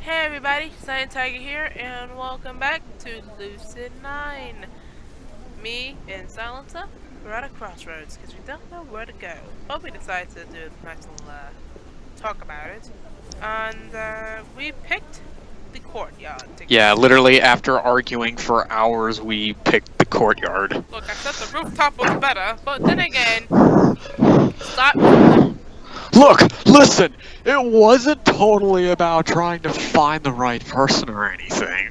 Hey everybody, Science Tiger here, and welcome back to Lucid9. Me and Silencer, we're at a crossroads because we don't know where to go. But we decided to do a nice little talk about it. And we picked the courtyard. Yeah, literally after arguing for hours, we picked the courtyard. Look, I said the rooftop was better, but then again, stop. Look, listen, it wasn't totally about trying to find the right person or anything.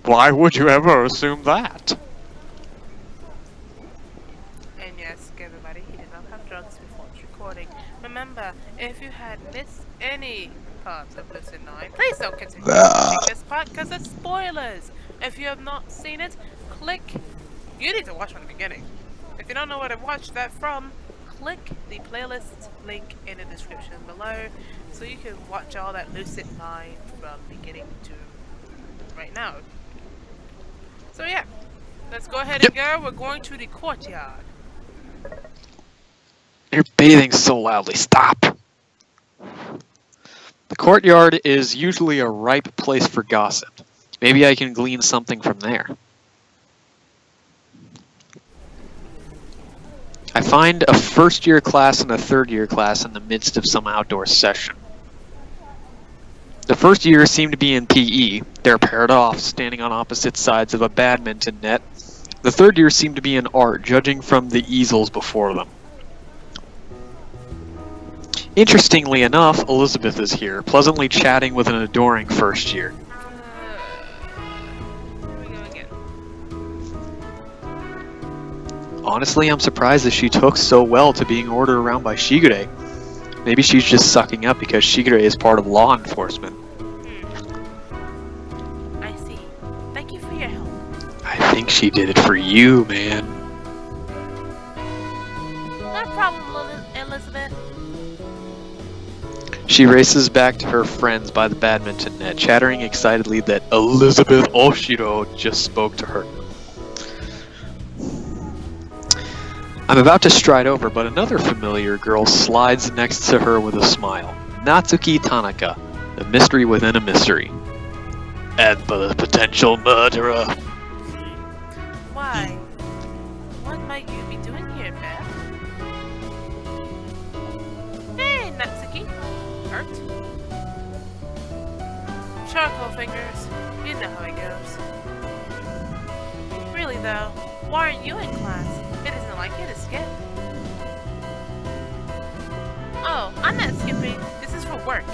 Why would you ever assume that? And yes, everybody, he did not have drugs before this recording. Remember, if you had missed any parts of Lucid9, please don't continue watching this part because it's spoilers. If you have not seen it, you need to watch from the beginning. If you don't know where to watch that from, click the playlist link in the description below so you can watch all that Lucid9 from beginning to right now. So yeah, let's go ahead and go. We're going to the courtyard. You're bathing so loudly. Stop! The courtyard is usually a ripe place for gossip. Maybe I can glean something from there. I find a first-year class and a third-year class in the midst of some outdoor session. The first year seem to be in PE. They're paired off, standing on opposite sides of a badminton net. The third year seem to be in art, judging from the easels before them. Interestingly enough, Elizabeth is here, pleasantly chatting with an adoring first year. Here we go again. Honestly, I'm surprised that she took so well to being ordered around by Shigure. Maybe she's just sucking up because Shigure is part of law enforcement. I see. Thank you for your help. I think she did it for you, man. No problem, Elizabeth. She races back to her friends by the badminton net, chattering excitedly that Elizabeth Oshiro just spoke to her. I'm about to stride over, but another familiar girl slides next to her with a smile. Natsuki Tanaka, the mystery within a mystery. And the potential murderer. Why? What might you be doing here, Beth? Hey, Natsuki. Hurt? Charcoal fingers. You know how it goes. Really though, why aren't you in class? It isn't like you to skip. Oh, I'm not skipping. This is for work.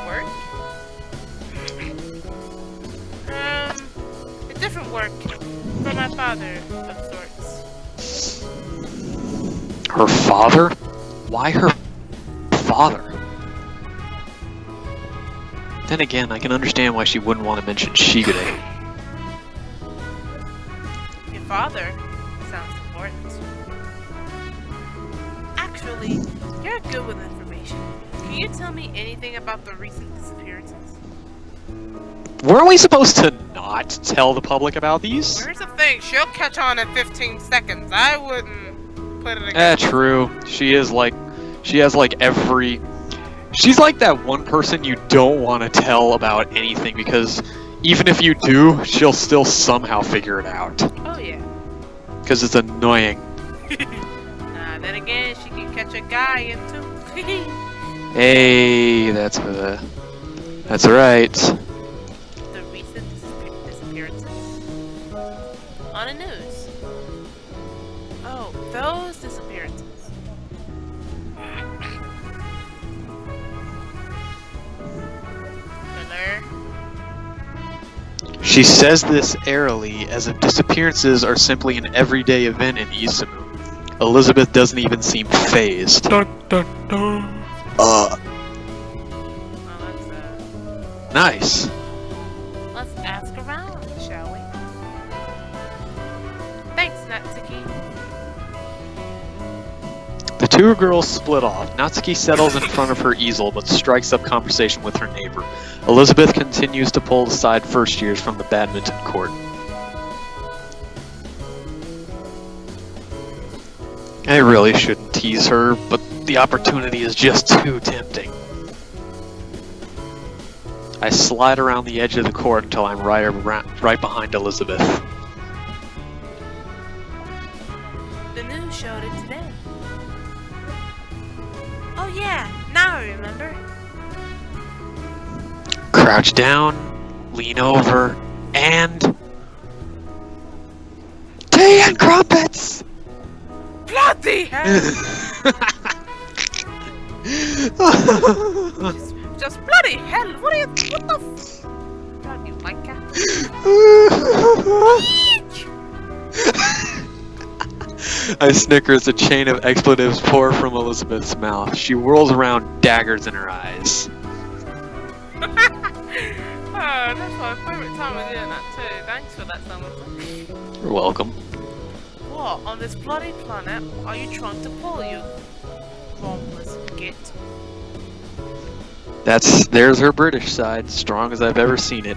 Work? A different work for my father of sorts. Her father? Why her father? Then again, I can understand why she wouldn't want to mention Shigure. Your father sounds important. Actually, you're good with information. Can you tell me anything about the recent disappearances? Weren't we supposed to not tell the public about these? Here's the thing, she'll catch on in 15 seconds. I wouldn't put it against her. True. She's like that one person you don't want to tell about anything because even if you do, she'll still somehow figure it out. Oh yeah. Because it's annoying. Then again, she can catch a guy in too. Hey, that's right. The recent disappearances on the news. Oh, those disappearances. Hello? She says this airily, as if disappearances are simply an everyday event in Izumu. Elizabeth doesn't even seem fazed. Well, that's, Nice. let's ask around, shall we? Thanks, Natsuki. The two girls split off. Natsuki settles in front of her easel, but strikes up conversation with her neighbor. Elizabeth continues to pull aside first years from the badminton court. I really shouldn't tease her, but the opportunity is just too tempting. I slide around the edge of the court until I'm right behind Elizabeth. The news showed it today. Oh yeah, now I remember. Crouch down, lean over, and... tea and crumpets! Bloody hell! just bloody hell! What the bloody wanker! I snicker as a chain of expletives pour from Elizabeth's mouth. She whirls around, daggers in her eyes. Oh, that's my favorite time of doing that too. Thanks for that, Samuel. You're welcome. What on this bloody planet are you trying to pull, you rompless git? There's her British side, strong as I've ever seen it.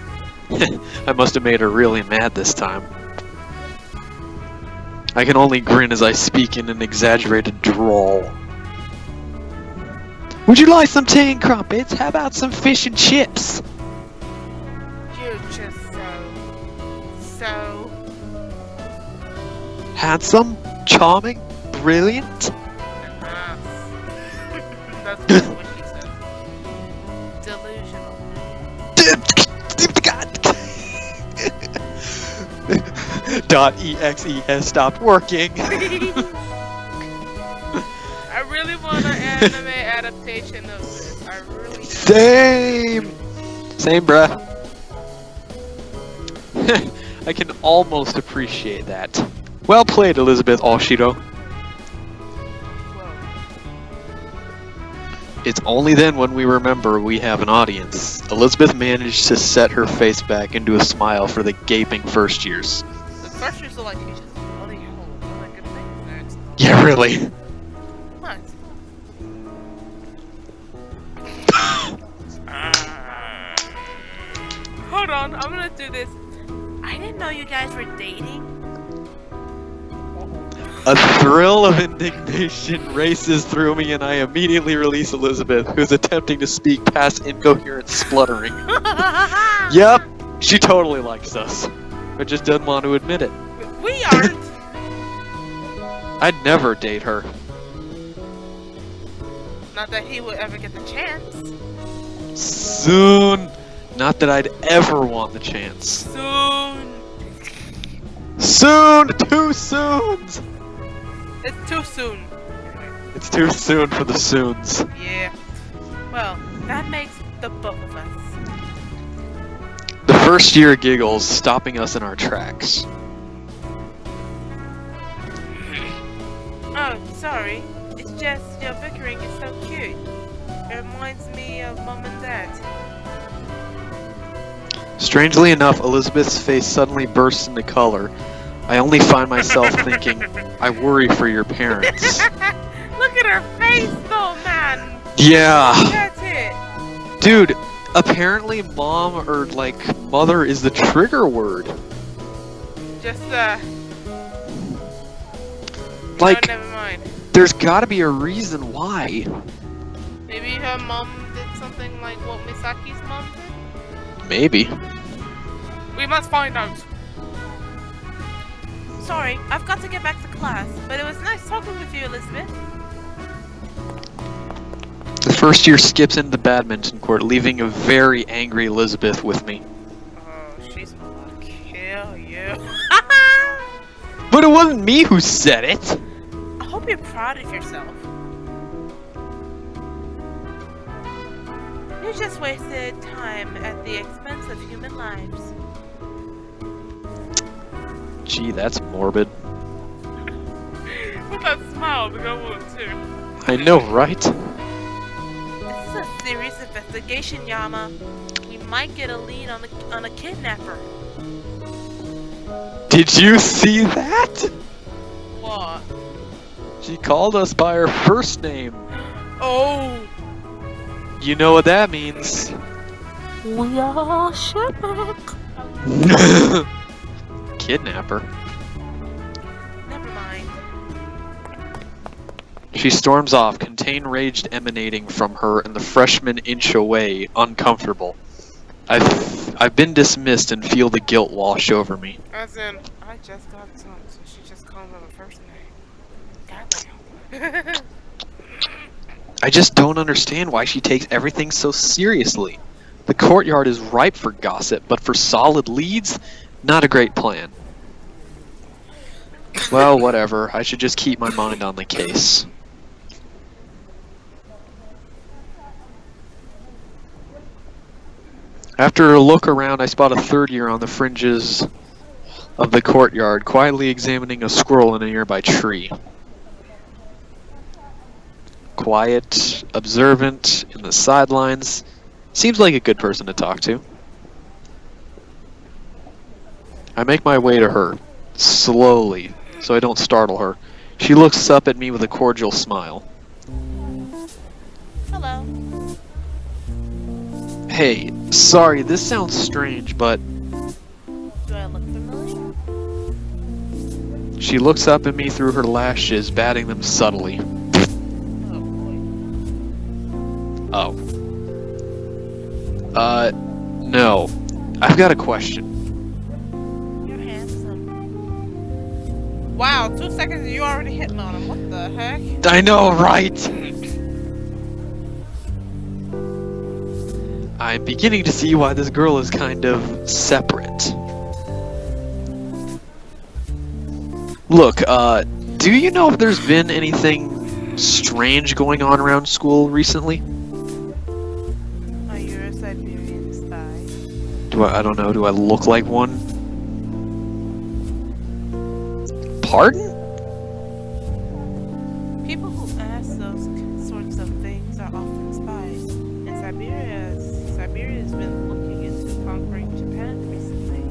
I must have made her really mad this time. I can only grin as I speak in an exaggerated drawl. Would you like some tea and crumpets? How about some fish and chips? You're just so... Handsome, charming, brilliant. That's what she said. Delusional. .exe has stopped working. I really want an anime adaptation of this. I really do. Same, bruh. I can almost appreciate that. Well played, Elizabeth Oshiro. It's only then when we remember we have an audience. Elizabeth managed to set her face back into a smile for the gaping first years. The first years are like, you just bloody hell, what a good thing next. Yeah, really. What? Hold on, I'm gonna do this. I didn't know you guys were dating. A thrill of indignation races through me, and I immediately release Elizabeth, who's attempting to speak past incoherent spluttering. Yep, she totally likes us, but just doesn't want to admit it. We aren't. I'd never date her. Not that he would ever get the chance. Soon. Not that I'd ever want the chance. Soon. Soon! Too soon! It's too soon. It's too soon for the soons. Yeah. Well, that makes the both of us. The first year giggles, stopping us in our tracks. Oh, sorry. It's just your bickering is so cute. It reminds me of Mom and Dad. Strangely enough, Elizabeth's face suddenly bursts into color. I only find myself thinking, I worry for your parents. Look at her face though, man! Yeah. That's it! Dude, apparently mom or, like, mother is the trigger word. Just, like, no, never mind. There's gotta be a reason why. Maybe her mom did something like what Misaki's mom did? Maybe. We must find out. Sorry, I've got to get back to class, but it was nice talking with you, Elizabeth. The first year skips into the badminton court, leaving a very angry Elizabeth with me. Oh, she's gonna kill you. But it wasn't me who said it! I hope you're proud of yourself. You just wasted time at the expense of human lives. Gee, that's morbid. With that smile to go with it too. I know, right? This is a serious investigation, Yama. We might get a lead on a kidnapper. Did you see that? What? She called us by our first name. Oh! You know what that means. We are shipwrecked. Kidnapper. Never mind. She storms off, contained rage emanating from her, and the freshman inch away, uncomfortable. I've been dismissed and feel the guilt wash over me. As in, I just got dumped, so she just called me the first name. Goddamn. I just don't understand why she takes everything so seriously. The courtyard is ripe for gossip, but for solid leads, not a great plan. Well, whatever. I should just keep my mind on the case. After a look around, I spot a third year on the fringes of the courtyard, quietly examining a squirrel in a nearby tree. Quiet, observant, in the sidelines. Seems like a good person to talk to. I make my way to her, slowly, so I don't startle her. She looks up at me with a cordial smile. Hello. Hey, sorry, this sounds strange, but... Do I look familiar? She looks up at me through her lashes, batting them subtly. Oh boy. Oh. No. I've got a question. You're handsome. Wow, 2 seconds and you already hitting on him. What the heck? I know, right? I'm beginning to see why this girl is kind of separate. Look, do you know if there's been anything strange going on around school recently? Are you a Siberian spy? I don't know, do I look like one? Pardon? People who ask those sorts of things are often spies. And Siberia's been looking into conquering Japan recently.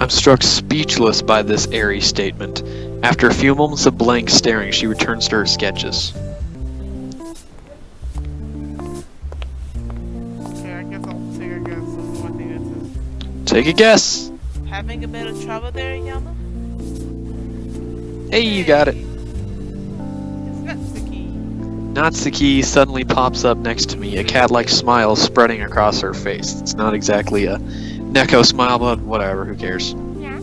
I'm struck speechless by this airy statement. After a few moments of blank staring, she returns to her sketches. Okay, I guess I'll take a guess on what thing this is. Take a guess. Having a bit of trouble there, Yama? Hey, you got it. It's Natsuki. Natsuki suddenly pops up next to me, a cat-like smile spreading across her face. It's not exactly a Neko smile, but whatever, who cares? Yeah.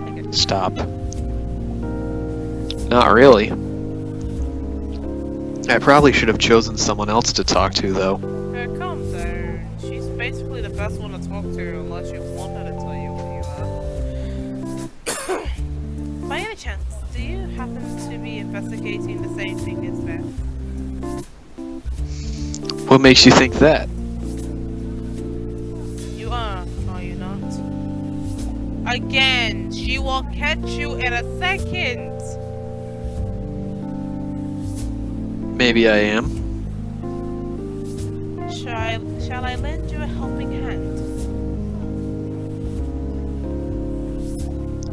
Okay. Stop. Not really. I probably should have chosen someone else to talk to, though. Calm down. She's basically the best one to talk to unless you want her to tell you what you are. By any chance, do you happen to be investigating the same thing as that? What makes you think that? You are you not? Again, she will catch you in a second! Maybe I am. Shall I lend you a helping hand?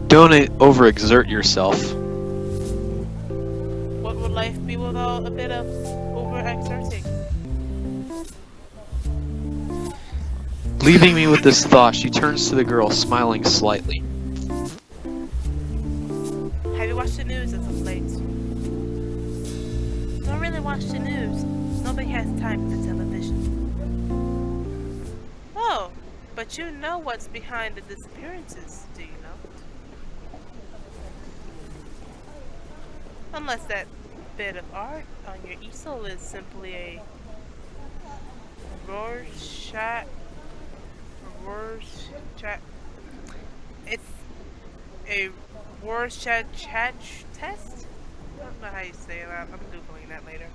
Don't overexert yourself. What would life be without a bit of overexerting? Leaving me with this thought, she turns to the girl, smiling slightly. Have you watched the news as of late? Don't really watch the news. Nobody has time for television. Oh, but you know what's behind the disappearances, do you know? Unless that bit of art on your easel is simply a Rorschach. It's a Rorschach test? I don't know how you say that. I'm googling that later.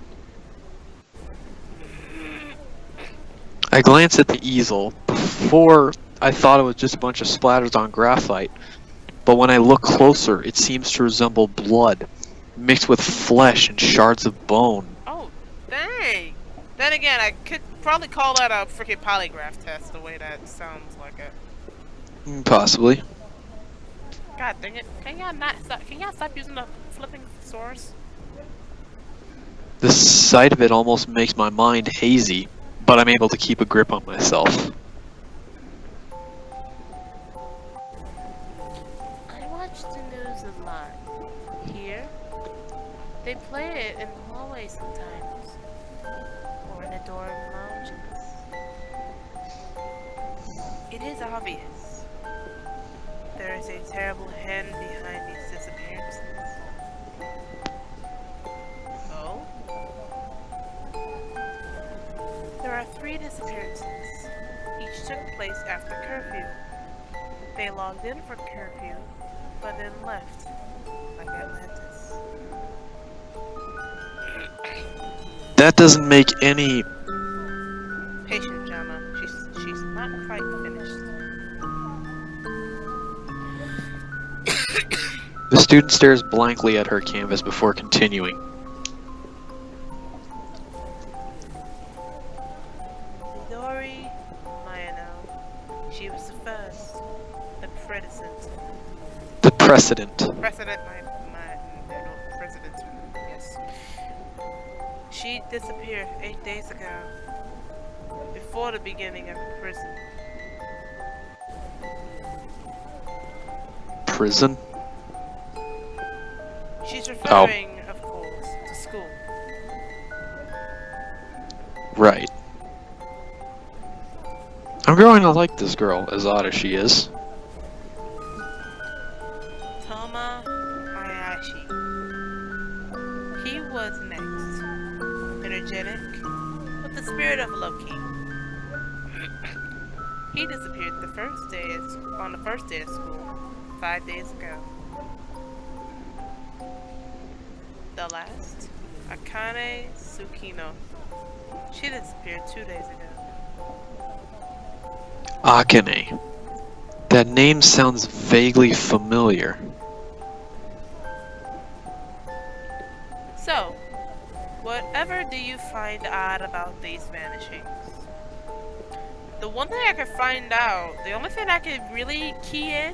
I glance at the easel. Before, I thought it was just a bunch of splatters on graphite. But when I look closer, it seems to resemble blood, mixed with flesh and shards of bone. Oh, dang! Then again, I could probably call that a freaking polygraph test, the way that sounds like it. Possibly. God dang it. Can y'all stop using the flipping source? The sight of it almost makes my mind hazy, but I'm able to keep a grip on myself. I watch the news a lot. Here, they play it in the hallway sometimes. Or in the dorm lounges. It is obvious. There is a terrible hand behind these disappearances. Oh? There are 3 disappearances. Each took place after curfew. They logged in for curfew, but then left, like Atlantis. That doesn't make any... Patient, Jama. She's not quite finished. The student stares blankly at her canvas before continuing. Midori Mayano. She was the first. The precedent. The precedent. President, president, yes. She disappeared 8 days ago. Before the beginning of prison. Prison? She's referring, of course, to school. Right. I'm growing to like this girl, as odd as she is. Toma Hayashi. He was next. Energetic, with the spirit of Loki. He disappeared on the first day of school, 5 days ago. The last, Akane Tsukino. She disappeared 2 days ago. Akane. That name sounds vaguely familiar. So, whatever do you find odd about these vanishings? The one thing I could find out, the only thing I could really key in,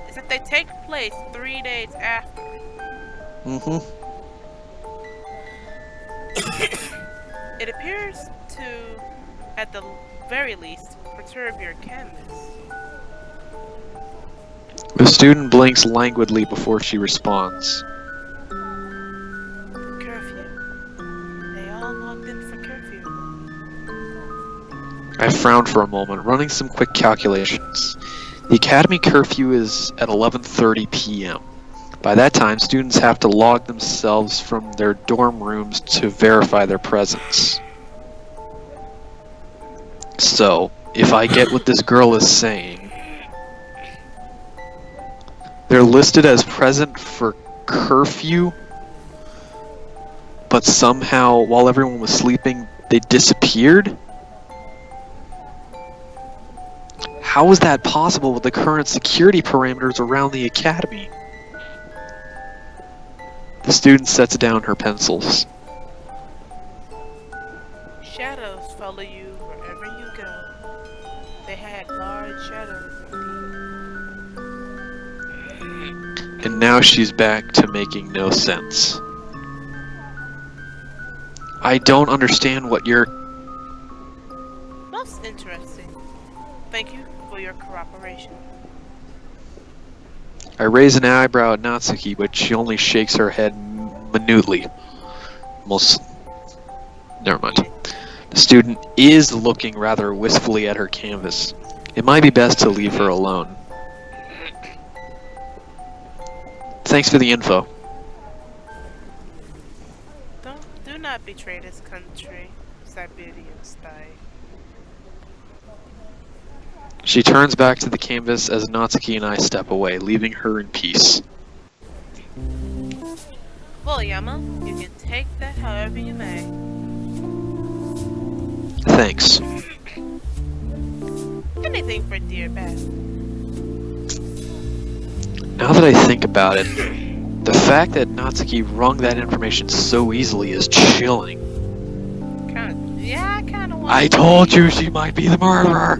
is that they take place 3 days after. Mm-hmm. It appears to, at the very least, perturb your canvas. The student blinks languidly before she responds. Curfew. They all logged in for curfew. I frowned for a moment, running some quick calculations. The academy curfew is at 11:30 p.m. By that time, students have to log themselves from their dorm rooms to verify their presence. So, if I get what this girl is saying, they're listed as present for curfew, but somehow, while everyone was sleeping, they disappeared? How is that possible with the current security parameters around the academy? The student sets down her pencils. Shadows follow you wherever you go. They had large shadows indeed. And now she's back to making no sense. I don't understand what you're... Most interesting. Thank you for your cooperation. I raise an eyebrow at Natsuki, but she only shakes her head minutely. Almost... Never mind. The student is looking rather wistfully at her canvas. It might be best to leave her alone. Thanks for the info. Do not betray this country, Siberian spy. She turns back to the canvas as Natsuki and I step away, leaving her in peace. Well, Yama, you can take that however you may. Thanks. Anything for dear Beth. Now that I think about it, the fact that Natsuki wrung that information so easily is chilling. I kinda want. I told you she might be the murderer!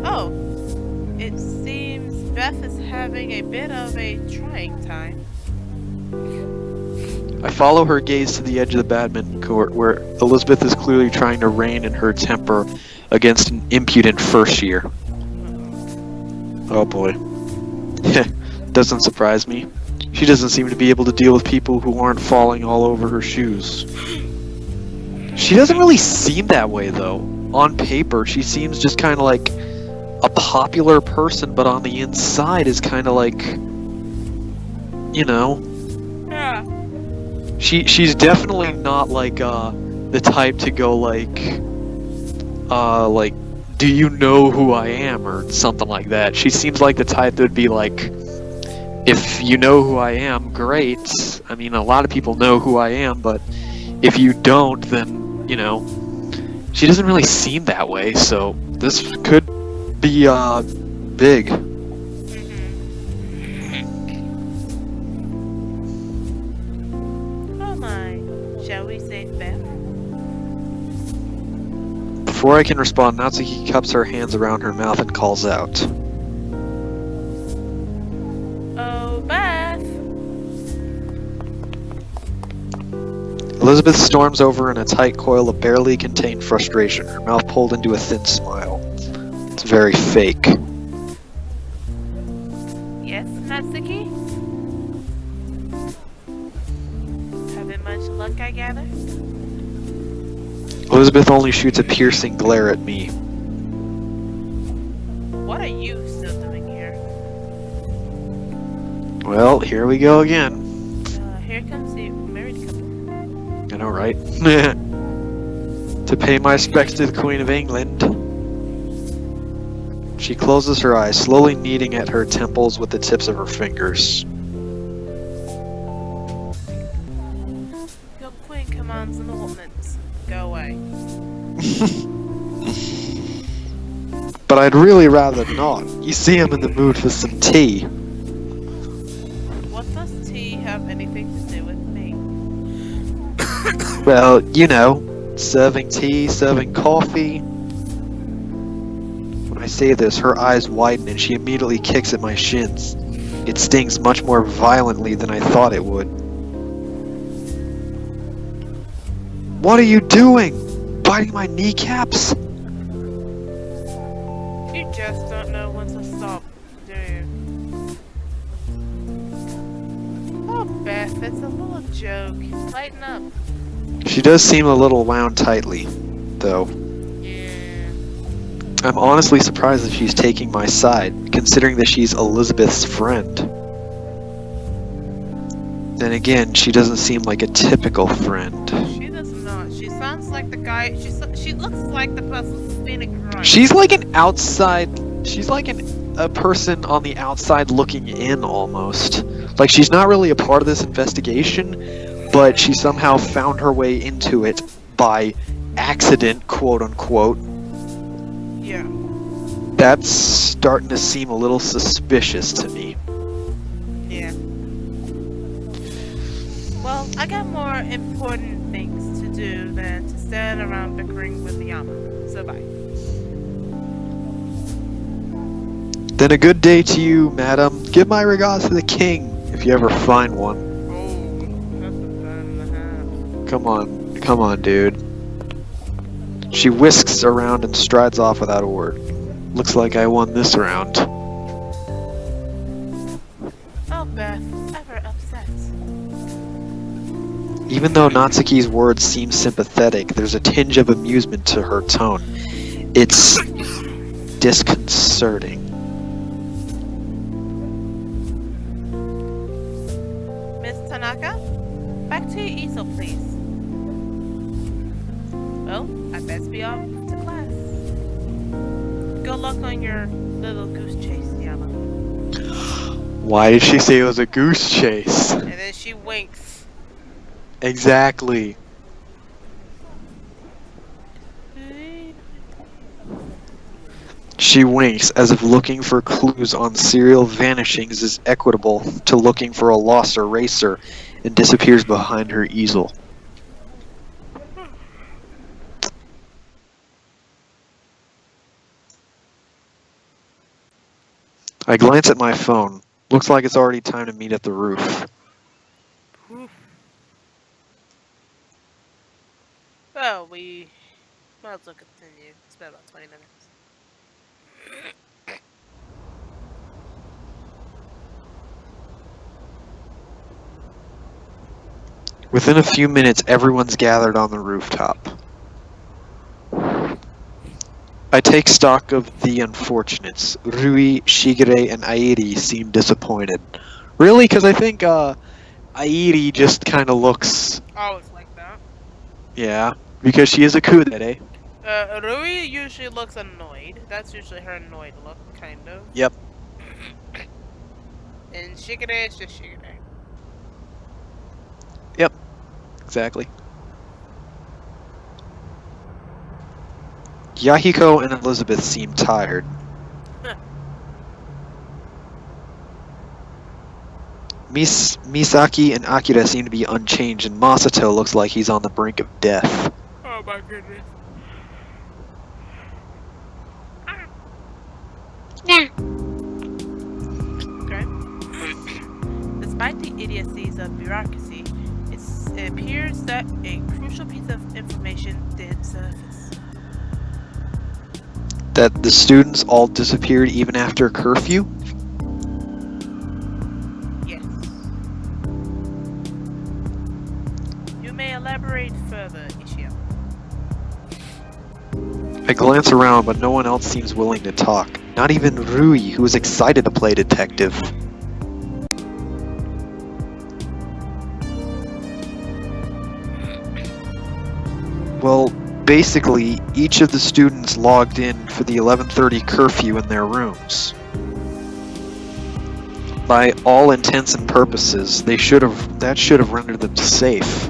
Oh, it seems Beth is having a bit of a trying time. I follow her gaze to the edge of the badminton court, where Elizabeth is clearly trying to rein in her temper against an impudent first year. Oh boy. Doesn't surprise me. She doesn't seem to be able to deal with people who aren't falling all over her shoes. She doesn't really seem that way, though. on paper, she seems just kind of like a popular person, but on the inside is kind of like, you know, Yeah. she's definitely not like the type to go like, do you know who I am or something like that. She seems like the type that would be like, if you know who I am, great. I mean, a lot of people know who I am, but if you don't, then, you know, she doesn't really seem that way, so this could be big. Oh my. Shall we save Beth? Before I can respond, Natsuki cups her hands around her mouth and calls out. Oh, Beth! Elizabeth storms over in a tight coil of barely contained frustration, her mouth pulled into a thin smile. It's very fake. Yes, Natsuki? Having much luck, I gather? Elizabeth only shoots a piercing glare at me. What are you still doing here? Well, here we go again. Here comes the married couple. I know, right? To pay my respects to the Queen of England. She closes her eyes, slowly kneading at her temples with the tips of her fingers. Your queen commands an ordinance. Go away. But I'd really rather not. You see, I'm in the mood for some tea. What does tea have anything to do with me? Well, you know, serving tea, serving coffee. When I say this, her eyes widen and she immediately kicks at my shins. It stings much more violently than I thought it would. What are you doing? Biting my kneecaps? You just don't know when to stop, do you? Oh, Beth, it's a little joke. Lighten up. She does seem a little wound tightly, though. Yeah. I'm honestly surprised that she's taking my side, considering that she's Elizabeth's friend. Then again, she doesn't seem like a typical friend. She does not. She sounds like the guy. She looks like the person spinning right. She's like an outside. She's like a person on the outside looking in almost. Like she's not really a part of this investigation, but she somehow found her way into it by accident, quote unquote. Yeah. That's starting to seem a little suspicious to me. Yeah. Well, I got more important things to do than to stand around bickering with Yama. So bye. Then a good day to you, madam. Give my regards to the king, if you ever find one. Oh, that's a fan and a half. Come on, dude. She whisks around and strides off without a word. Looks like I won this round. Oh, Beth, ever upset. Even though Natsuki's words seem sympathetic, there's a tinge of amusement to her tone. It's disconcerting. Miss Tanaka, back to your easel, please. Well, I best be off to class. Good luck on your little goose chase, Yama. Why did she say it was a goose chase? And then she winks. Exactly. She winks as if looking for clues on serial vanishings is equitable to looking for a lost eraser and disappears behind her easel. I glance at my phone. Looks like it's already time to meet at the roof. Well, we might as well continue. It's been about 20 minutes. Within a few minutes, everyone's gathered on the rooftop. I take stock of the unfortunates. Rui, Shigure, and Airi seem disappointed. Really? Because I think Airi just kind of looks... Always like that. Yeah, because she is a kudere. Rui usually looks annoyed. That's usually her annoyed look, kind of. Yep. And Shigure is just Shigure. Yep. Exactly. Yahiko and Elizabeth seem tired. Misaki and Akira seem to be unchanged, and Masato looks like he's on the brink of death. Oh my goodness. Okay. Despite the idiocies of bureaucracy, it appears that a crucial piece of information did surface. That the students all disappeared even after curfew? Yes. You may elaborate further, Ishio. I glance around, but no one else seems willing to talk. Not even Rui, who is excited to play detective. Well, basically, each of the students logged in for the 11:30 curfew in their rooms. By all intents and purposes, that should have rendered them safe.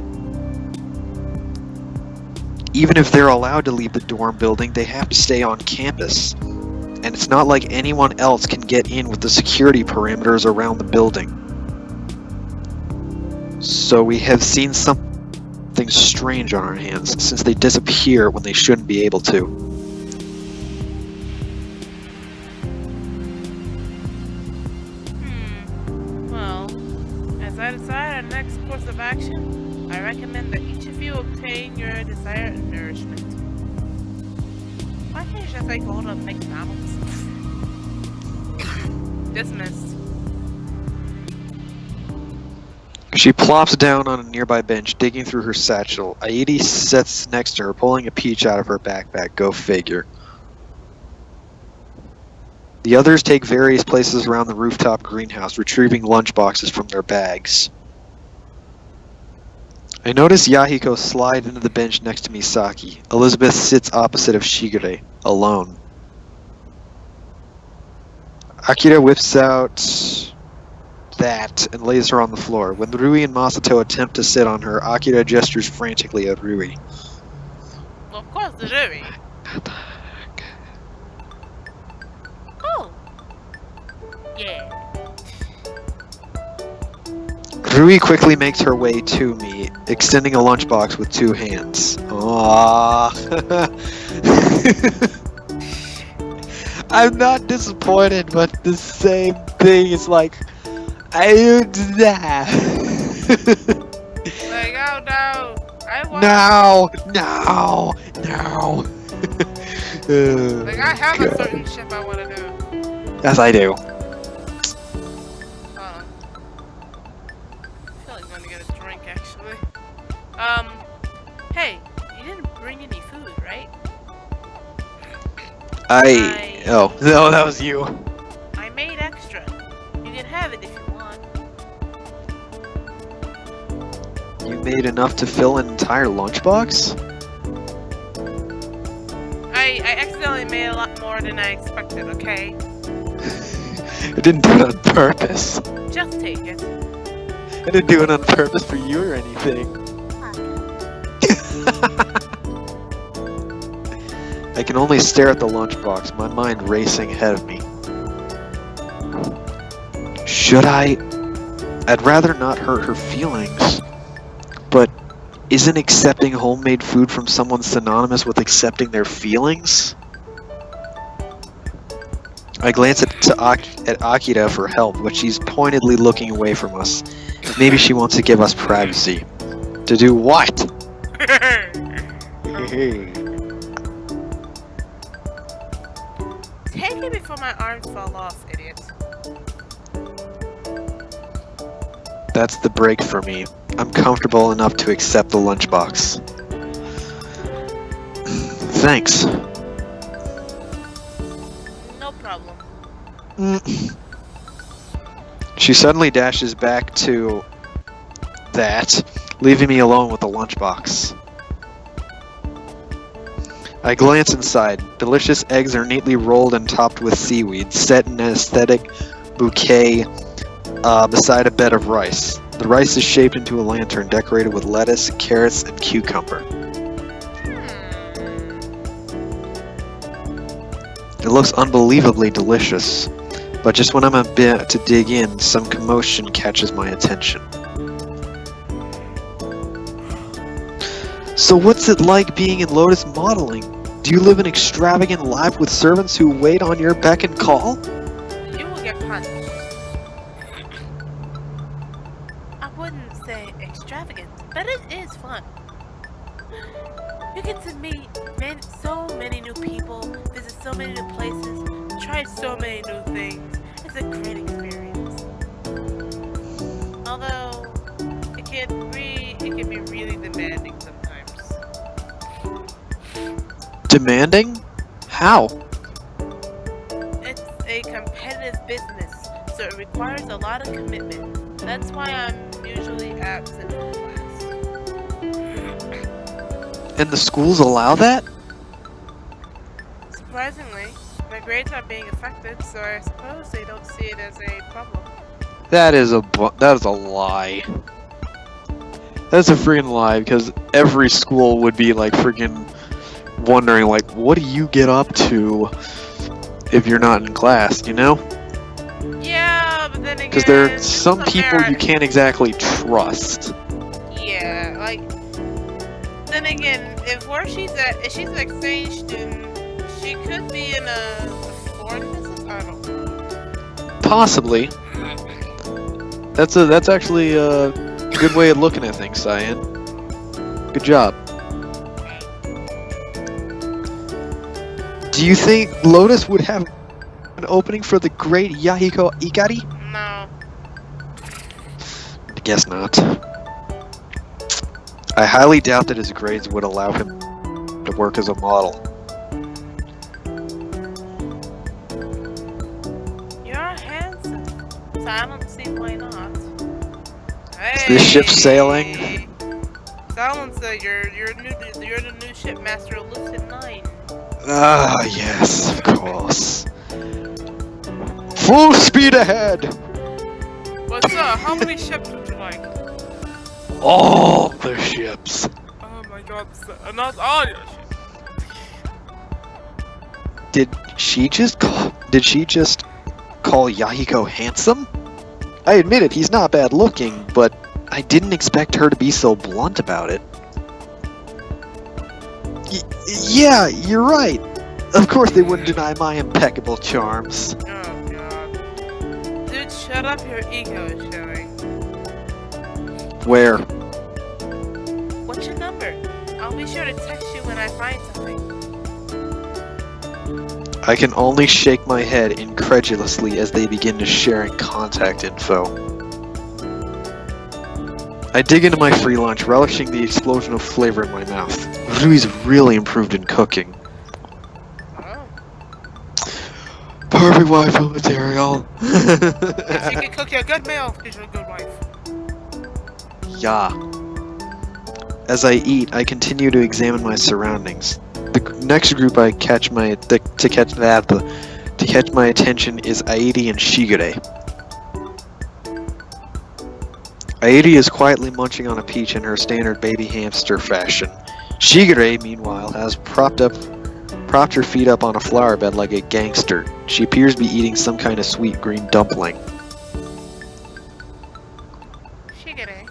Even if they're allowed to leave the dorm building, they have to stay on campus. And it's not like anyone else can get in with the security perimeters around the building. So we have seen something strange on our hands, since they disappear when they shouldn't be able to. Well, as I decide our next course of action, I recommend that each of you obtain your desired nourishment. Why can't you just like go to McDonald's? Dismissed. She plops down on a nearby bench, digging through her satchel. Aidi sits next to her, pulling a peach out of her backpack. Go figure. The others take various places around the rooftop greenhouse, retrieving lunchboxes from their bags. I notice Yahiko slide into the bench next to Misaki. Elizabeth sits opposite of Shigure, alone. Akira whips out that and lays her on the floor. When Rui and Masato attempt to sit on her, Akira gestures frantically at Rui. Well, of course, the Rui. Cool. Yeah. Rui quickly makes her way to me, extending a lunchbox with two hands. Aww. I'm not disappointed, but the same thing is like, I did that. Like, oh no, I want. No. Like, I have a certain ship I want to do. Yes, I do. Hold on. I feel like I'm gonna get a drink actually. Hey, you didn't bring any food, right? Oh, no, that was you. I made extra. You can have it if you want. You made enough to fill an entire lunchbox? I accidentally made a lot more than I expected, okay? I didn't do it on purpose. Just take it. I didn't do it on purpose for you or anything. I can only stare at the lunchbox, my mind racing ahead of me. Should I? I'd rather not hurt her feelings. But isn't accepting homemade food from someone synonymous with accepting their feelings? I glance at Akira for help, but she's pointedly looking away from us. Maybe she wants to give us privacy. To do what? Take it before my arms fall off, idiot. That's the break for me. I'm comfortable enough to accept the lunchbox. Thanks. problem? She suddenly dashes back to that, leaving me alone with the lunchbox. I glance inside. Delicious eggs are neatly rolled and topped with seaweed, set in an aesthetic bouquet beside a bed of rice. The rice is shaped into a lantern decorated with lettuce, carrots, and cucumber. It looks unbelievably delicious, but just when I'm about to dig in, some commotion catches my attention. So what's it like being in Lotus Modeling? Do you live an extravagant life with servants who wait on your beck and call? You will get punished. I wouldn't say extravagant, but it is fun. You get to meet so many new people, visit so many new places, try so many new things. It's a great experience. Although, it can be really demanding sometimes. Demanding? How? It's a competitive business, so it requires a lot of commitment. That's why I'm usually absent from class. And the schools allow that? Surprisingly, my grades are being affected, so I suppose they don't see it as a problem. That is a lie. That's a freaking lie, because every school would be like freaking wondering, like, what do you get up to if you're not in class, you know? Yeah, but then again, Because there are some it's people you America. can't exactly trust. Yeah, like, then again, if she's an exchange student, she could be in a foreign business. I don't know. Possibly. That's actually a good way of looking at things, Cyan. Good job. Do you think Lotus would have an opening for the great Yahiko Ikari? No. I guess not. I highly doubt that his grades would allow him to work as a model. You're handsome, so I don't see why not. Hey. Is this ship sailing? Silencer, you're the new shipmaster of Lucid9. Ah, yes, of course. Full speed ahead! What's up? How many ships would you like? All the ships. Oh my god, not all your ships. Did she just call Yahiko handsome? I admit it, he's not bad looking, but I didn't expect her to be so blunt about it. Yeah, you're right. Of course they wouldn't deny my impeccable charms. Oh god. Dude, shut up, your ego is showing. Where? What's your number? I'll be sure to text you when I find something. I can only shake my head incredulously as they begin to share contact info. I dig into my free lunch, relishing the explosion of flavor in my mouth. Rui's really improved in cooking. Oh. Perfect waifu material. If she can cook you a good meal, she's a good wife. Yeah. As I eat, I continue to examine my surroundings. The next group I catch my to catch my attention is Airi and Shigure. Airi is quietly munching on a peach in her standard baby hamster fashion. Shigure, meanwhile, has propped her feet up on a flower bed like a gangster. She appears to be eating some kind of sweet green dumpling. Shigure.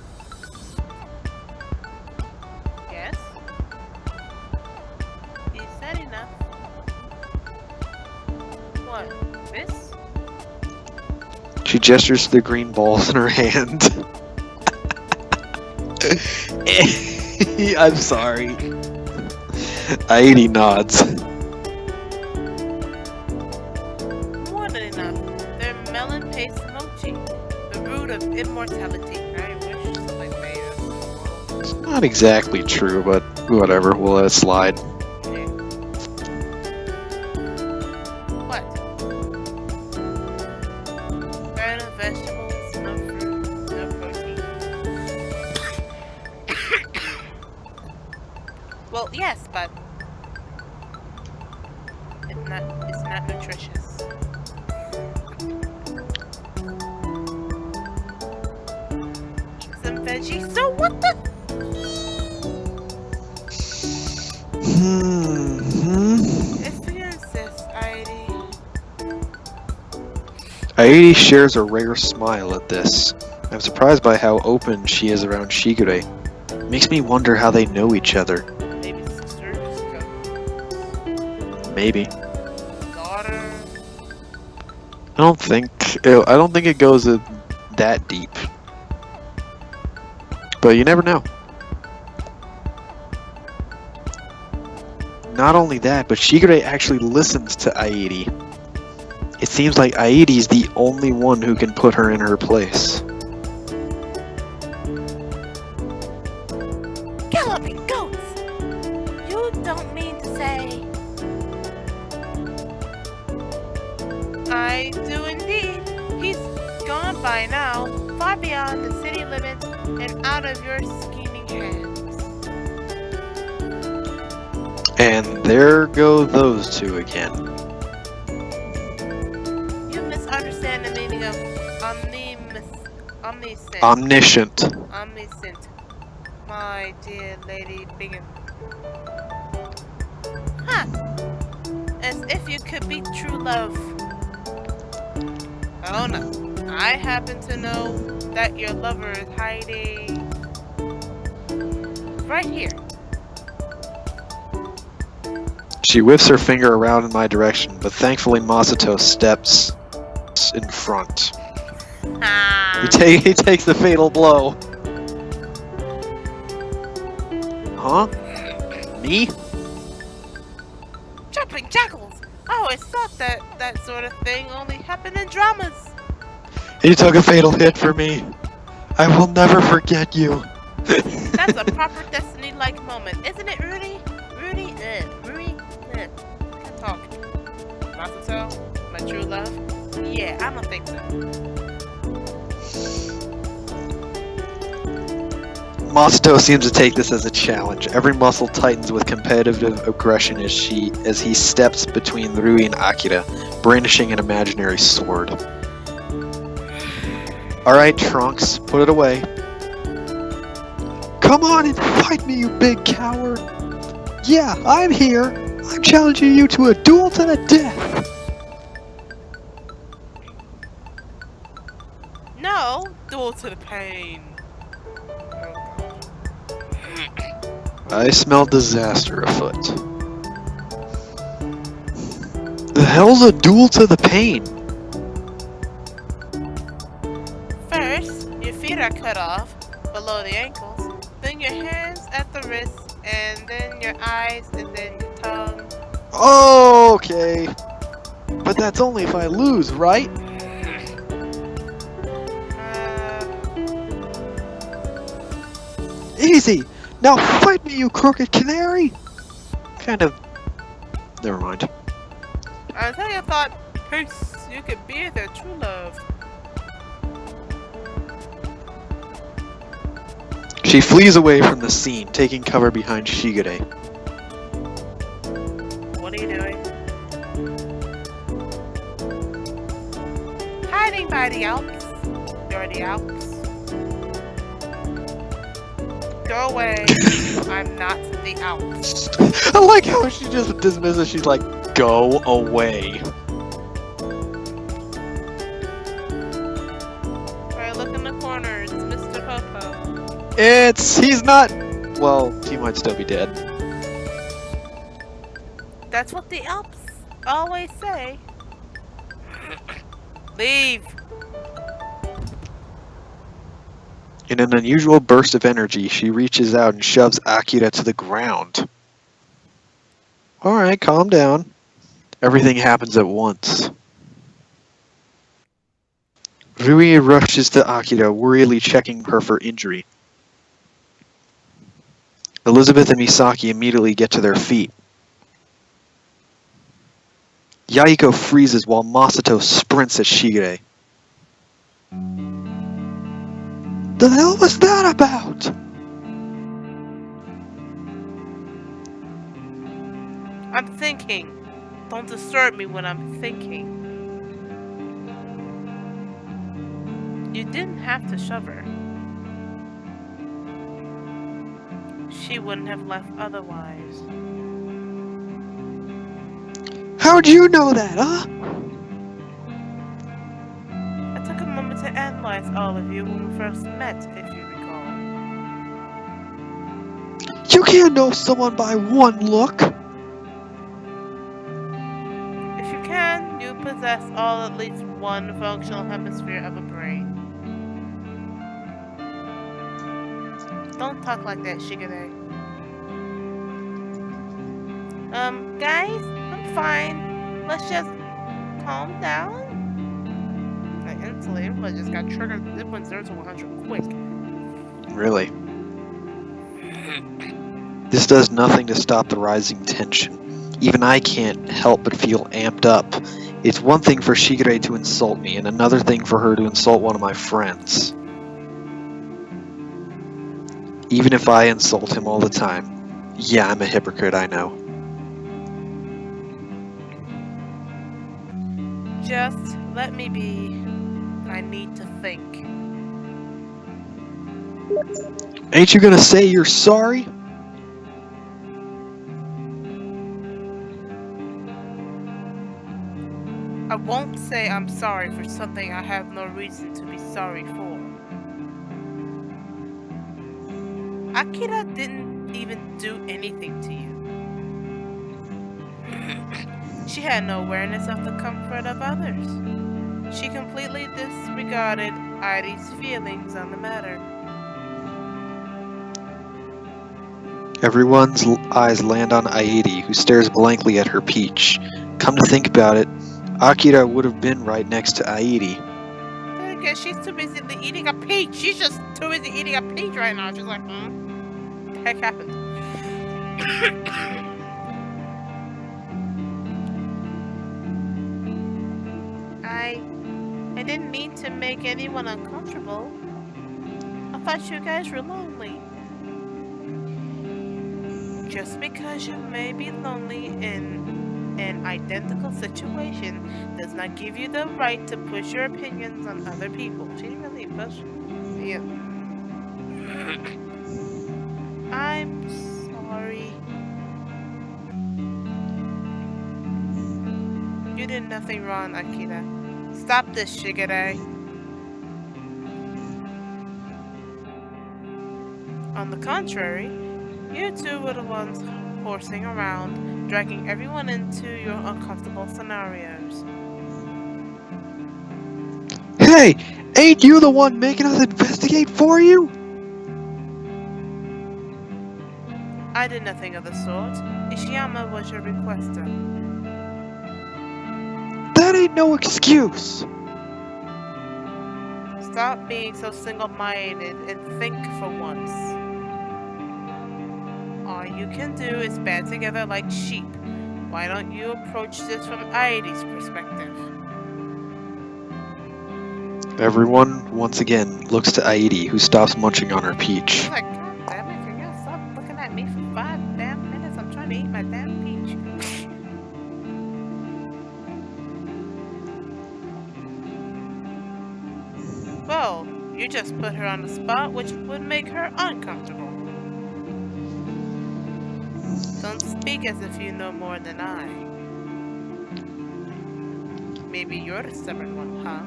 Yes? Is that enough? What? This? She gestures to the green balls in her hand. I'm sorry. Airi nods. More than enough. They're melon paste mochi, the root of immortality. I wish something made it. It's not exactly true, but whatever, we'll let it slide. What? Well, yes, but it's not nutritious. Eat some veggies. So what the? If you insist, Heidi. Airi shares a rare smile at this. I'm surprised by how open she is around Shigure. Makes me wonder how they know each other. Maybe sisters, Maybe. daughter. I don't think it goes that deep. But you never know. Not only that, but Shigure actually listens to Airi. It seems like Airi's the only one who can put her in her place. Galloping goats! You don't mean to say... I do indeed. He's gone by now, far beyond the city limits and out of your scheming hands. And there go those two again. You misunderstand the meaning of omniscient. Omniscient. Omniscient. My dear Lady Bingham. Huh. As if you could be true love. Oh no. I happen to know that your lover is hiding right here. She whiffs her finger around in my direction, but thankfully Masato steps in front. Ah. He takes the fatal blow. Huh? Me? Jumping jackals! I always thought that sort of thing only happened in dramas. He took a fatal hit for me. I will never forget you. That's a proper Destiny-like moment, isn't it, Rudy? Rudy? Can't talk. Masato? My true love? Yeah, I don't think so. Masato seems to take this as a challenge. Every muscle tightens with competitive aggression as he steps between Rui and Akira, brandishing an imaginary sword. Alright, Trunks, put it away. Come on and fight me, you big coward! Yeah, I'm here! I'm challenging you to a duel to the death! No, duel to the pain. I smell disaster afoot. The hell's a duel to the pain? First, your feet are cut off below the ankles, then your hands at the wrists, and then your eyes, and then your tongue. Okay. But that's only if I lose, right? Easy! Now fight me, you crooked canary! Kind of... Never mind. I tell you, I thought, peace, you could be their true love. She flees away from the scene, taking cover behind Shigure. What are you doing? Hiding by the Alps. You're the Alps. Go away. I'm not the Alps. I like how she just dismisses. She's like, go away. Alright, look in the corner. It's Mr. Popo. He's not... Well, he might still be dead. That's what the Alps always say. Leave. In an unusual burst of energy, she reaches out and shoves Akira to the ground. Alright, calm down. Everything happens at once. Rui rushes to Akira, worriedly checking her for injury. Elizabeth and Misaki immediately get to their feet. Yaiko freezes while Masato sprints at Shigure. The hell was that about? I'm thinking. Don't disturb me when I'm thinking. You didn't have to shove her. She wouldn't have left otherwise. How'd you know that, huh? I took a moment to analyze all of you when we first met, if you recall. You can't know someone by one look. If you can, you possess all at least one functional hemisphere of a brain. Don't talk like that, Shigure. Guys, I'm fine. Let's just calm down. Like, instantly, everybody just got triggered. It went 0 to 100 quick. Really? This does nothing to stop the rising tension. Even I can't help but feel amped up. It's one thing for Shigure to insult me, and another thing for her to insult one of my friends. Even if I insult him all the time. Yeah, I'm a hypocrite, I know. Just let me be. I need to think. Ain't you gonna say you're sorry? I won't say I'm sorry for something I have no reason to be sorry for. Akira didn't even do anything to you. She had no awareness of the comfort of others. She completely disregarded Aidi's feelings on the matter. Everyone's eyes land on Aidi, who stares blankly at her peach. Come to think about it, Akira would have been right next to Aidi. Then again, she's too busy eating a peach. She's just too busy eating a peach right now. She's like, what the heck happened? I didn't mean to make anyone uncomfortable. I thought you guys were lonely. Just because you may be lonely in an identical situation does not give you the right to push your opinions on other people. She didn't really push. Yeah. I'm sorry. You did nothing wrong, Akira. Stop this, Shigure. On the contrary, you two were the ones horsing around, dragging everyone into your uncomfortable scenarios. Hey, ain't you the one making us investigate for you? I did nothing of the sort. Ishiyama was your requester. That ain't no excuse. Stop being so single-minded and think for once. All you can do is band together like sheep. Why don't you approach this from Aidi's perspective? Everyone, once again, looks to Aidi, who stops munching on her peach. She's like, God damn it, can you stop looking at me for 5 damn minutes? I'm trying to eat my damn peach. Well, you just put her on the spot, which would make her uncomfortable. Don't speak as if you know more than I. Maybe you're the stubborn one, huh?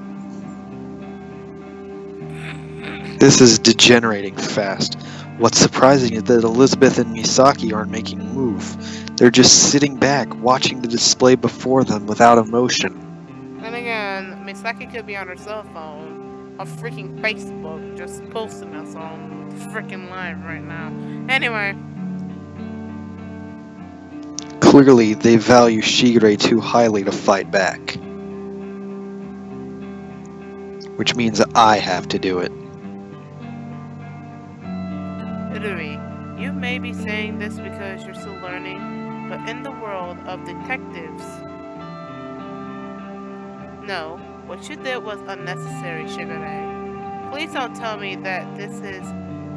This is degenerating fast. What's surprising is that Elizabeth and Misaki aren't making a move. They're just sitting back, watching the display before them without emotion. And again, Misaki could be on her cell phone or freaking Facebook just posting us on freaking live right now. Anyway. Clearly, they value Shigure too highly to fight back. Which means I have to do it. Rui, you may be saying this because you're still learning, but in the world of detectives... No, what you did was unnecessary, Shigure. Please don't tell me that this is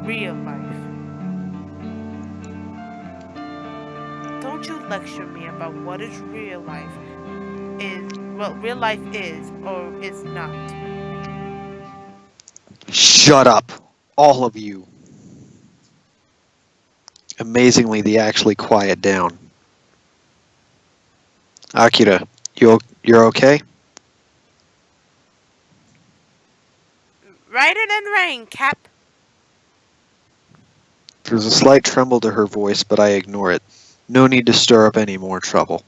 real life. don't you lecture me about what is real life what real life is or is not. Shut up, all of you. Amazingly, they actually quiet down. Akira, you're okay? Brighter than rain, Cap. There's a slight tremble to her voice, but I ignore it. No need to stir up any more trouble.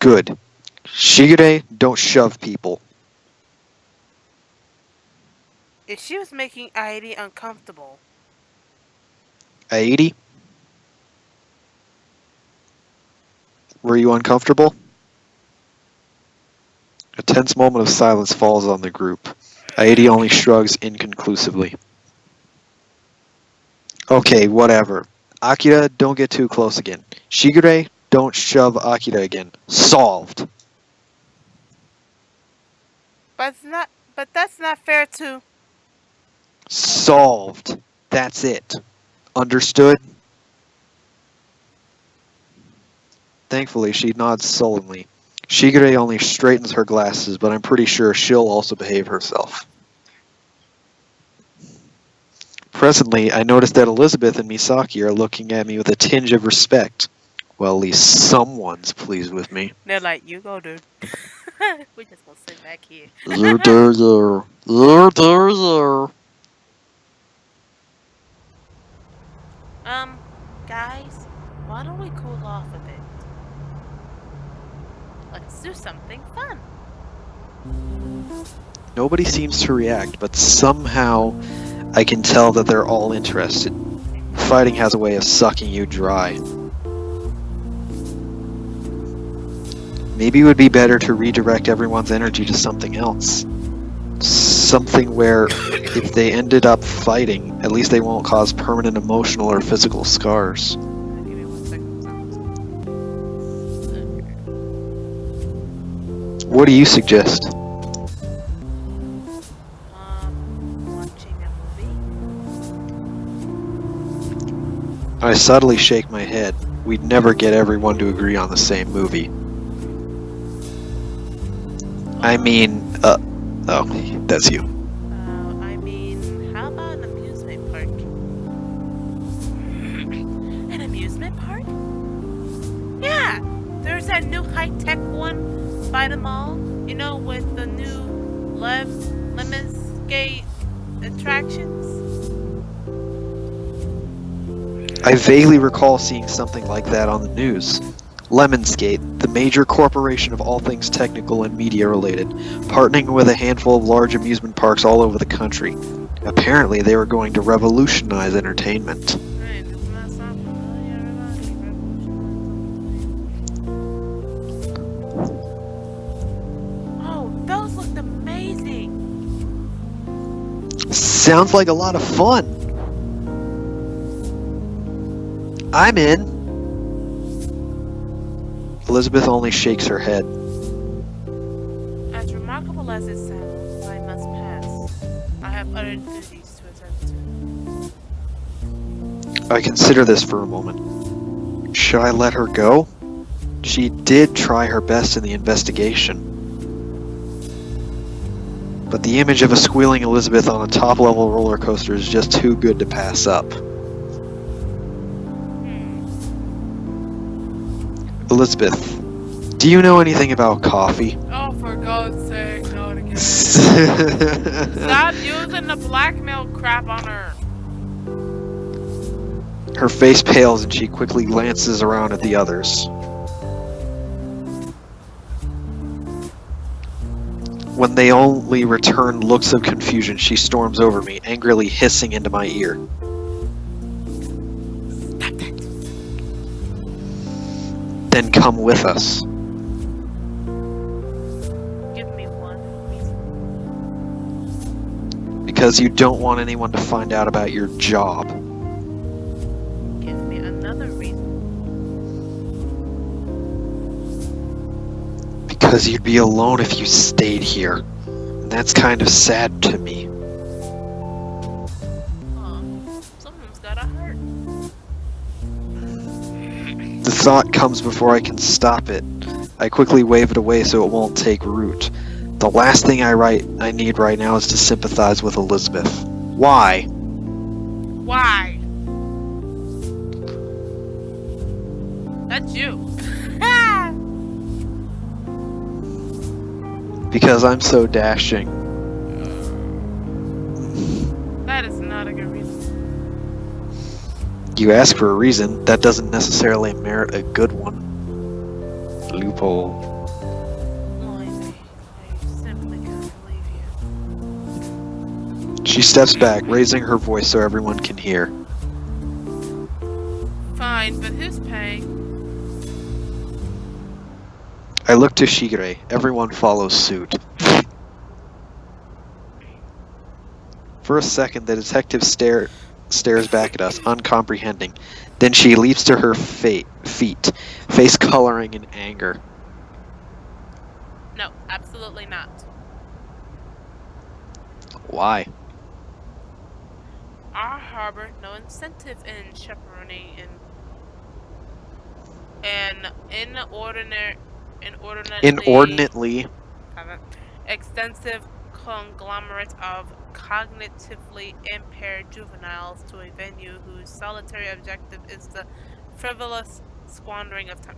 Good. Shigure, don't shove people. If she was making Airi uncomfortable. Aidi? Were you uncomfortable? A tense moment of silence falls on the group. Aidi only shrugs inconclusively. Okay, whatever. Akira, don't get too close again. Shigure, don't shove Akira again. Solved. But that's not fair to. Solved. That's it. Understood? Thankfully, she nods sullenly. Shigure only straightens her glasses, but I'm pretty sure she'll also behave herself. Presently, I notice that Elizabeth and Misaki are looking at me with a tinge of respect. Well, at least someone's pleased with me. They're like, you go, dude. We're just gonna sit back here. Guys, why don't we cool off a bit? Let's do something fun. Nobody seems to react, but somehow I can tell that they're all interested. Fighting has a way of sucking you dry. Maybe it would be better to redirect everyone's energy to something else. Something where, if they ended up fighting, at least they won't cause permanent emotional or physical scars. Give me 1 second. What do you suggest? Watching a movie? I subtly shake my head. We'd never get everyone to agree on the same movie. I mean, oh, that's you. How about an amusement park? An amusement park? Yeah! There's that new high-tech one by the mall. You know, with the new lemon skate attractions. I vaguely recall seeing something like that on the news. Lemonscape, the major corporation of all things technical and media related, partnering with a handful of large amusement parks all over the country. Apparently they were going to revolutionize entertainment. Oh, those looked amazing! Sounds like a lot of fun! I'm in! Elizabeth only shakes her head. As remarkable as it sounds, I must pass. I have other duties to attend to. I consider this for a moment. Should I let her go? She did try her best in the investigation. But the image of a squealing Elizabeth on a top-level roller coaster is just too good to pass up. Elizabeth, do you know anything about coffee? Oh, for God's sake, not again. Stop using the blackmail crap on her. Her face pales and she quickly glances around at the others. When they only return looks of confusion, she storms over me, angrily hissing into my ear. Stop that. Then come with us. Give me one reason. Because you don't want anyone to find out about your job. Give me another reason. Because you'd be alone if you stayed here. And that's kind of sad to me. Someone's gotta gotta hurt. The thought comes before I can stop it. I quickly wave it away so it won't take root. The last thing I need right now is to sympathize with Elizabeth. Why? Why? That's you. Because I'm so dashing. That is not a good reason. You ask for a reason, that doesn't necessarily merit a good one. Loophole. Blimey, I simply can't believe you. She steps back, raising her voice so everyone can hear. Fine, but who's paying? I look to Shigure. Everyone follows suit. For a second, the detective stares back at us, uncomprehending. Then she leaps to her feet, face coloring in anger. No, absolutely not. Why? I harbor no incentive in chaperoning an Inordinately extensive conglomerate of cognitively impaired juveniles to a venue whose solitary objective is the frivolous squandering of time.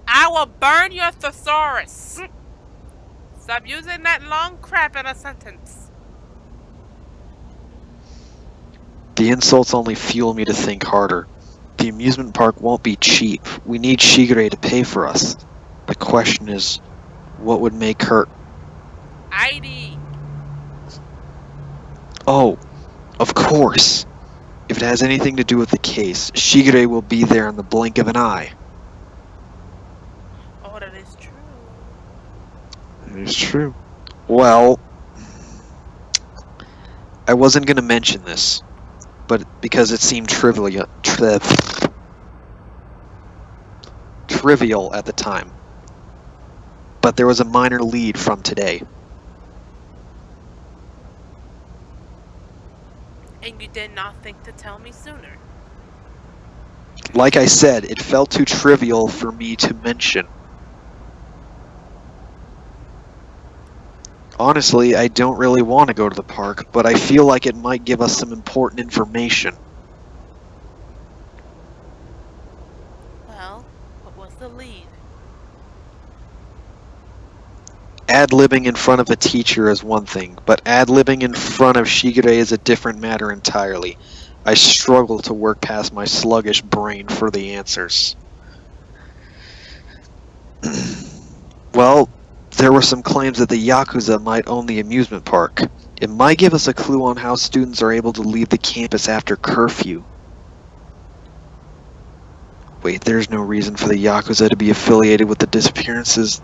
I will burn your thesaurus! Stop using that long crap in a sentence. The insults only fuel me to think harder. The amusement park won't be cheap. We need Shigure to pay for us. The question is, what would make her... ID. Oh, of course. If it has anything to do with the case, Shigure will be there in the blink of an eye. Oh, that is true. It is true. Well, I wasn't going to mention this, but because it seemed trivial at the time. But there was a minor lead from today. And you did not think to tell me sooner. Like I said, it felt too trivial for me to mention. Honestly, I don't really want to go to the park, but I feel like it might give us some important information. Well, what was the lead? Ad-libbing in front of a teacher is one thing, but ad-libbing in front of Shigure is a different matter entirely. I struggle to work past my sluggish brain for the answers. Well, there were some claims that the Yakuza might own the amusement park. It might give us a clue on how students are able to leave the campus after curfew. Wait, there's no reason for the Yakuza to be affiliated with the disappearances.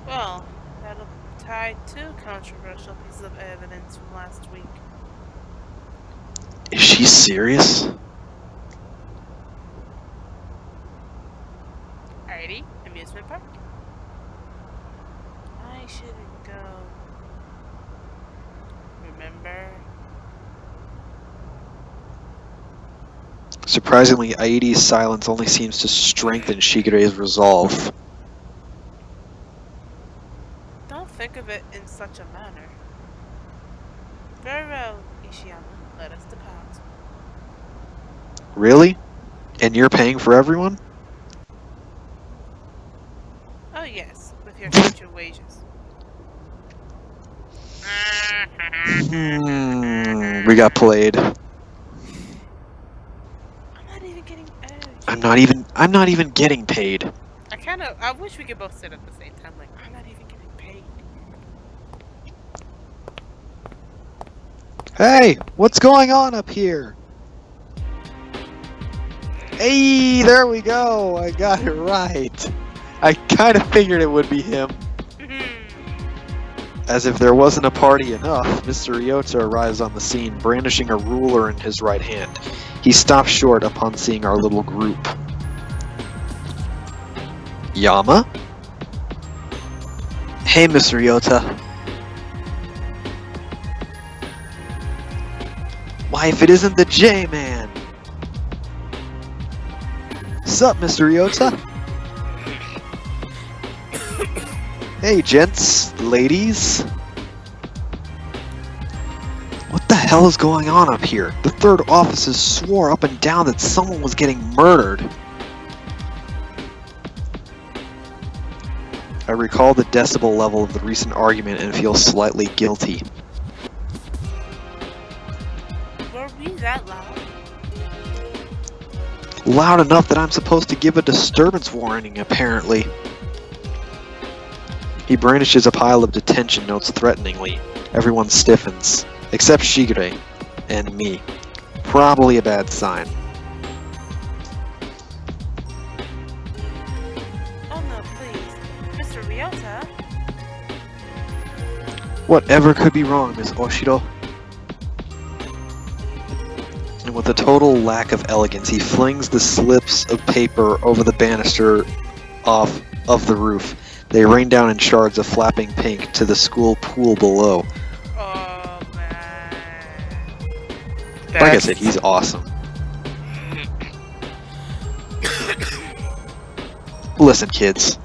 Well, that'll tie two controversial pieces of evidence from last week. Is she serious? Alrighty, amusement park. I shouldn't go. Remember? Surprisingly, Aidi's silence only seems to strengthen Shigure's resolve. Don't think of it in such a manner. Very well, Ishiyama. Let us depart. Really? And you're paying for everyone? Oh yes, with your future wages. We got played. I'm not even getting. I'm not even getting paid. I wish we could both sit at the same time. Like, I'm not even getting paid. Hey, what's going on up here? Hey, there we go. I got it right. I kind of figured it would be him. As if there wasn't a party enough, Mr. Ryota arrives on the scene, brandishing a ruler in his right hand. He stops short upon seeing our little group. Yama? Hey, Mr. Ryota. Why, if it isn't the J-Man! Sup, Mr. Ryota? Hey, gents, ladies. What the hell is going on up here? The third officers swore up and down that someone was getting murdered. I recall the decibel level of the recent argument and feel slightly guilty. Were we that loud? Loud enough that I'm supposed to give a disturbance warning, apparently. He brandishes a pile of detention notes threateningly. Everyone stiffens, except Shigure and me. Probably a bad sign. Oh no, please. Mr. Ryota? Whatever could be wrong, Miss Oshiro? And with a total lack of elegance, he flings the slips of paper over the banister off of the roof. They rain down in shards of flapping pink to the school pool below. Oh man. Like I said, he's awesome. Listen, kids.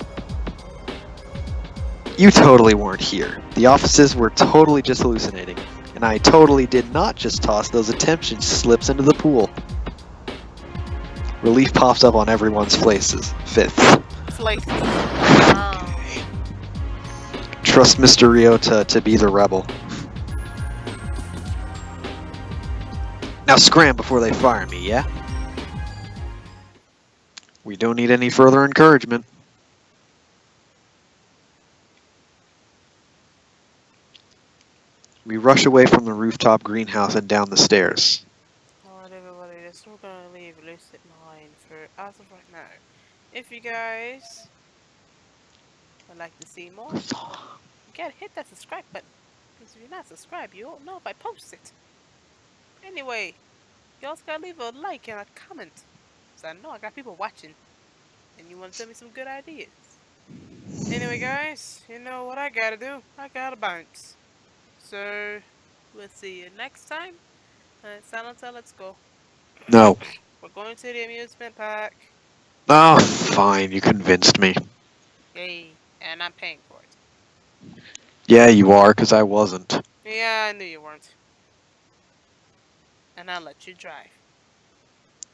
You totally weren't here. The officers were totally just hallucinating. And I totally did not just toss those attention slips into the pool. Relief pops up on everyone's faces. Fifth. Like, wow. Trust Mr. Ryota to be the rebel. Now scram before they fire me, yeah? We don't need any further encouragement. We rush away from the rooftop greenhouse and down the stairs. Alright everybody, so we're gonna leave Lucid9 for as of right now. If you guys would like to see more, you gotta hit that subscribe button. Because if you're not subscribed, you won't know if I post it. Anyway, you also gotta leave a like and a comment. So I know I got people watching. And you wanna send me some good ideas. Anyway guys, you know what I gotta do? I gotta bounce. So, we'll see you next time. Silenta, let's go. No. We're going to the amusement park. Oh, fine. You convinced me. Yay. And I'm paying for it. Yeah, you are, because I wasn't. Yeah, I knew you weren't. And I'll let you drive.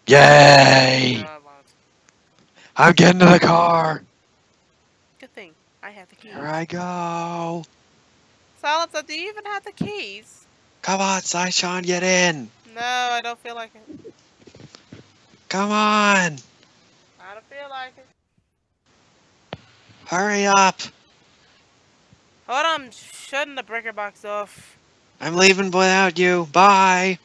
Yay! No, I won't. I'm getting to the car! Good thing. I have the keys. Here I go! Silenta, do you even have the keys? Come on, Saishan, get in! No, I don't feel like it. Come on! I don't feel like it. Hurry up! Hold on, I'm shutting the breaker box off. I'm leaving without you. Bye!